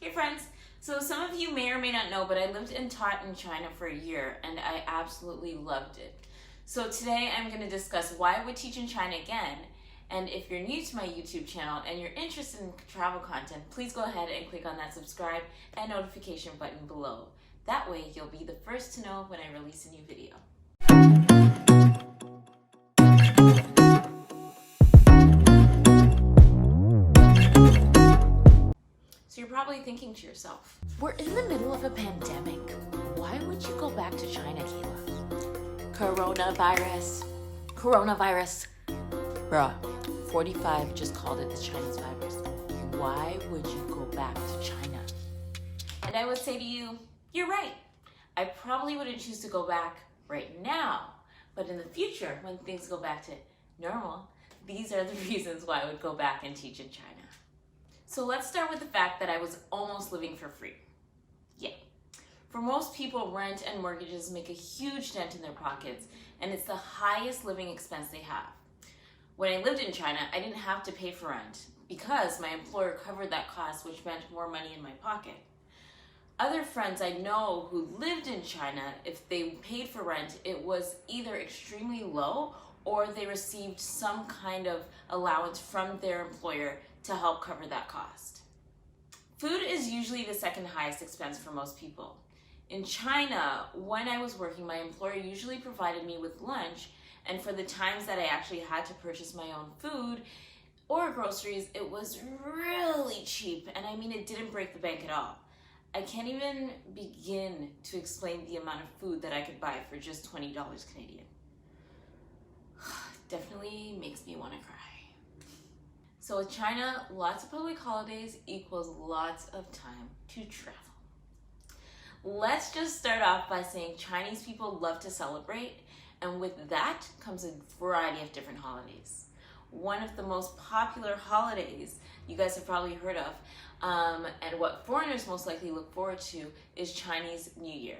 Hey friends, so some of you may or may not know, but I lived and taught in China for a year and I absolutely loved it. So today I'm going to discuss why I would teach in China again, and if you're new to my YouTube channel and you're interested in travel content, please go ahead and click on that subscribe and notification button below. That way you'll be the first to know when I release a new video. So you're probably thinking to yourself, we're in the middle of a pandemic. Why would you go back to China, Kayla? Coronavirus. Bruh, 45 just called it the Chinese virus. Why would you go back to China? And I would say to you, you're right. I probably wouldn't choose to go back right now. But in the future, when things go back to normal, these are the reasons why I would go back and teach in China. So let's start with the fact that I was almost living for free. Yeah. For most people, rent and mortgages make a huge dent in their pockets, and it's the highest living expense they have. When I lived in China, I didn't have to pay for rent because my employer covered that cost, which meant more money in my pocket. Other friends I know who lived in China, if they paid for rent, it was either extremely low or they received some kind of allowance from their employer to help cover that cost. Food is usually the second highest expense for most people. In China, when I was working, my employer usually provided me with lunch, and for the times that I actually had to purchase my own food or groceries, it was really cheap, and I mean it didn't break the bank at all. I can't even begin to explain the amount of food that I could buy for just $20 Canadian. Definitely makes me want to cry. So with China, lots of public holidays equals lots of time to travel. Let's just start off by saying Chinese people love to celebrate, and with that comes a variety of different holidays. One of the most popular holidays you guys have probably heard of, and what foreigners most likely look forward to, is Chinese New Year,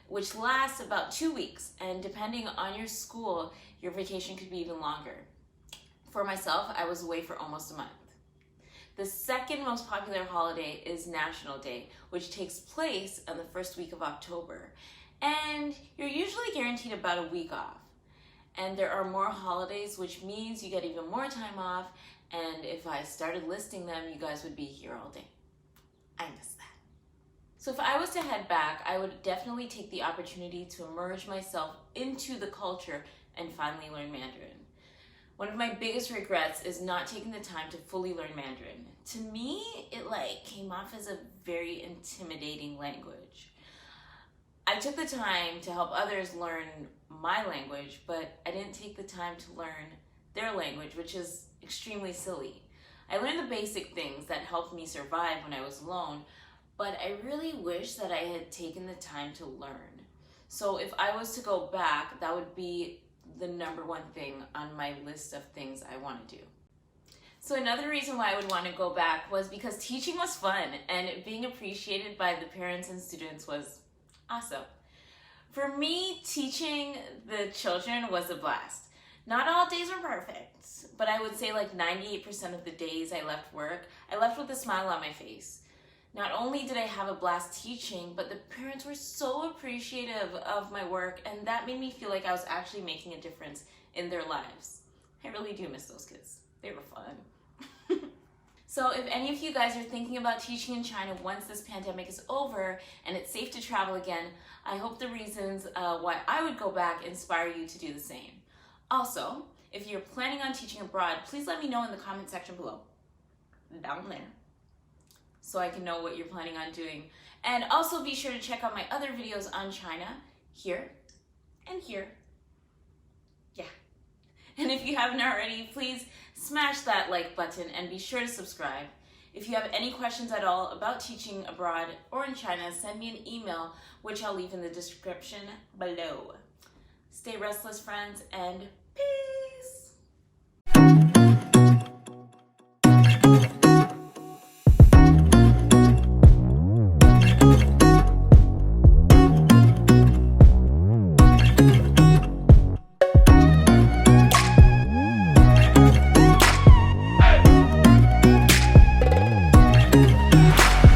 which lasts about 2 weeks, and depending on your school, your vacation could be even longer. For myself, I was away for almost a month. The second most popular holiday is National Day, which takes place on the first week of October. And you're usually guaranteed about a week off. And there are more holidays, which means you get even more time off. And if I started listing them, you guys would be here all day. I miss that. So if I was to head back, I would definitely take the opportunity to immerse myself into the culture and finally learn Mandarin. One of my biggest regrets is not taking the time to fully learn Mandarin. To me, it came off as a very intimidating language. I took the time to help others learn my language, but I didn't take the time to learn their language, which is extremely silly. I learned the basic things that helped me survive when I was alone, but I really wish that I had taken the time to learn. So if I was to go back, that would be the number one thing on my list of things I want to do. So another reason why I would want to go back was because teaching was fun and being appreciated by the parents and students was awesome. For me, teaching the children was a blast. Not all days were perfect, but I would say 98% of the days I left work, I left with a smile on my face. Not only did I have a blast teaching, but the parents were so appreciative of my work, and that made me feel like I was actually making a difference in their lives. I really do miss those kids. They were fun. So if any of you guys are thinking about teaching in China once this pandemic is over and it's safe to travel again, I hope the reasons why I would go back inspire you to do the same. Also, if you're planning on teaching abroad, please let me know in the comment section below. Down there. So I can know what you're planning on doing. And also be sure to check out my other videos on China, here and here. Yeah. And if you haven't already, please smash that like button and be sure to subscribe. If you have any questions at all about teaching abroad or in China, send me an email, which I'll leave in the description below. Stay restless, friends, and peace.